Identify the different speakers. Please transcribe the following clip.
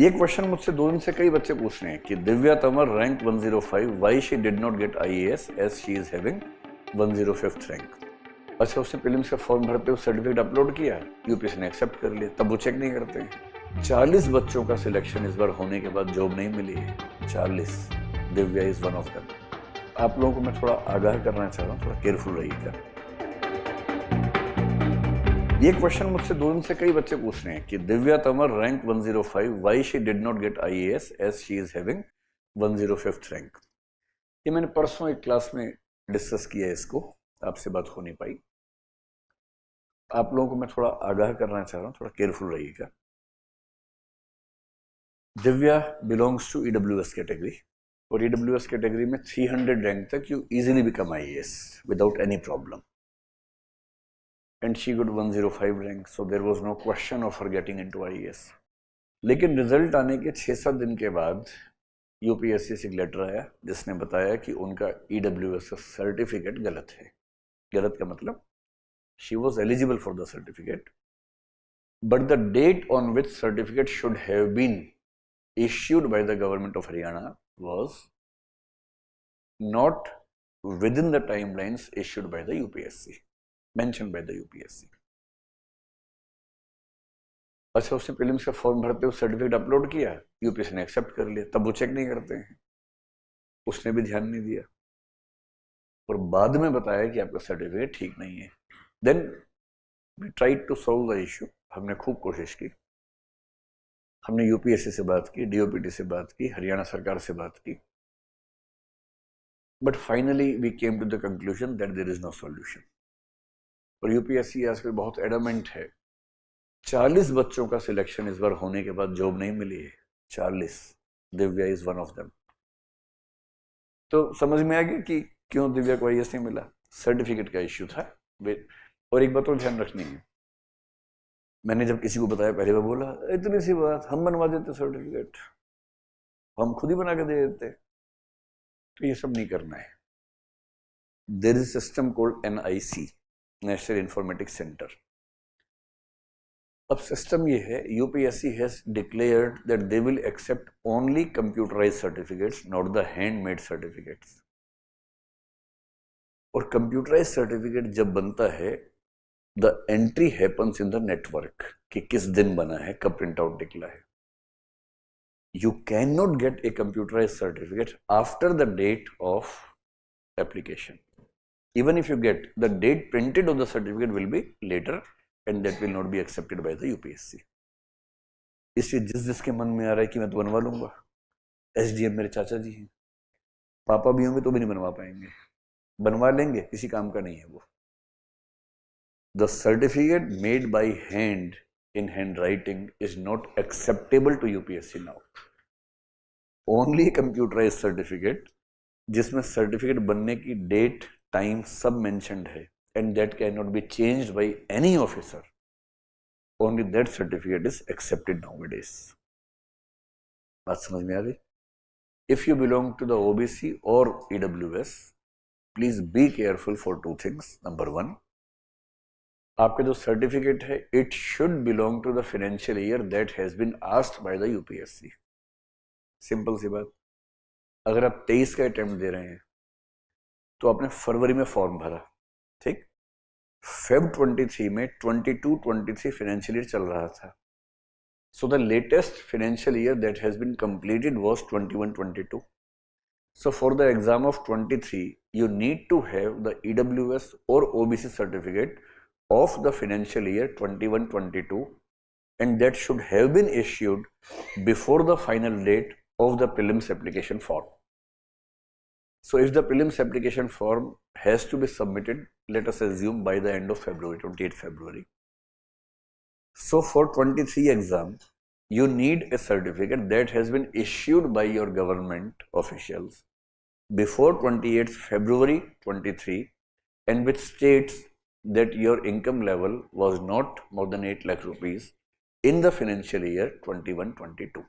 Speaker 1: ये क्वेश्चन मुझसे 2 दिन से कई बच्चे पूछ रहे हैं कि Divya Tanwar rank 105, why she did not get IAS as she is having 105th rank. अच्छा, उसने प्रीलिम्स का फॉर्म भरते हुए सर्टिफिकेट अपलोड किया, यूपीएससी ने एक्सेप्ट कर लिया, तब वो चेक नहीं करते हैं। 40 बच्चों का सिलेक्शन इस बार होने के बाद जॉब नहीं मिली है, 40। Divya is one of them. आप लोगों को मैं थोड़ा आगाह करना चाह रहा हूँ, थोड़ा केयरफुल रहिएगा। ये क्वेश्चन मुझसे 2 दिन से कई बच्चे पूछ रहे हैं कि Divya Tanwar rank 105, why she did not get IAS as she is having 105th rank. ये मैंने परसों एक क्लास में डिस्कस किया है, इसको आपसे बात हो नहीं पाई। आप लोगों को मैं थोड़ा आगाह करना चाह रहा हूँ, थोड़ा केयरफुल रहिएगा। Divya belongs to EWS category, और ईडब्ल्यूएस कैटेगरी में 300 रैंक तक you easily become IAS without any problem, and she got 105 rank, so there was no question of her getting into IAS. लेकिन रिजल्ट आने के 6-7 दिन के बाद यूपीएससी से लेटर आया जिसने बताया कि उनका ईडब्ल्यूएस सर्टिफिकेट गलत है। गलत का मतलब she was eligible for the certificate, but the date on which certificate should have been issued by the government of Haryana was not within the timelines issued by the UPSC. Mentioned by the UPSC. अच्छा, उसने prelims का form भरते हुए certificate upload किया, UPSC ने accept कर लिया, तब वो चेक नहीं करते हैं। उसने भी ध्यान नहीं दिया और बाद में बताया कि आपका सर्टिफिकेट ठीक नहीं है। Then we tried to solve the issue. हमने खूब कोशिश की, हमने यूपीएससी से बात की, डीओपीटी से बात की, हरियाणा सरकार से बात की, but finally we came to the conclusion that there is no solution. और यूपीएससी आजकल बहुत एडमेंट है। 40 बच्चों का सिलेक्शन इस बार होने के बाद जॉब नहीं मिली है, 40। Divya is one of them. तो समझ में आ गया कि क्यों दिव्या को आईएएस नहीं मिला। सर्टिफिकेट का इश्यू था। और एक बात और ध्यान रखनी है, मैंने जब किसी को बताया पहले वो बोला इतनी सी बात, हम बनवा देते सर्टिफिकेट, हम खुद ही बना के दे देते। तो ये सब नहीं करना है। There is system called NIC, national informatics centre. अब सिस्टम ये है, UPSC has declared that they will accept only computerise certificates, not the handmade certificates. और कंप्यूटराइज सर्टिफिकेट जब बनता है, the entry happens in the network कि किस दिन बना है, कब प्रिंट आउट निकला है। You can not get a computerise certificate after the date of application. Even if you get, the date printed of the certificate will be later and that will not be accepted by the UPSC. इसलिए जिसके मन में आ रहा है कि मैं तो बनवा लूंगा, एसडीएम मेरे चाचा जी हैं, पापा भी होंगे तो भी नहीं बनवा पाएंगे, बनवा लेंगे, किसी काम का नहीं है वो। The certificate made by hand in handwriting is not acceptable to UPSC now. Only computerized certificate जिसमें सर्टिफिकेट बनने की डेट, टाइम सब मेंशन्ड है and that cannot be changed by any officer, only that certificate is accepted nowadays. बात समझ में आ गई? If you belong to the OBC or EWS, please be careful for 2 things. Number 1, आपका जो certificate है, it should belong to the financial year that has been asked by the UPSC. Simple सी बात। अगर आप 23 का अटेम्प्ट दे रहे हैं तो आपने फरवरी में फॉर्म भरा, ठीक, फेब 23 में 22-23 फाइनेंशियल ईयर चल रहा था। So the latest financial year that has been completed was 21-22। So for the exam of 23 you need to have the EWS और OBC certificate of the financial year 21-22 and that should have been issued before the final date of the prelims application form. So if the prelims application form has to be submitted, let us assume by the end of February, 28 February. So for 23 exam, you need a certificate that has been issued by your government officials before 28 February 23 and which states that your income level was not more than 8 lakh rupees in the financial year 21-22.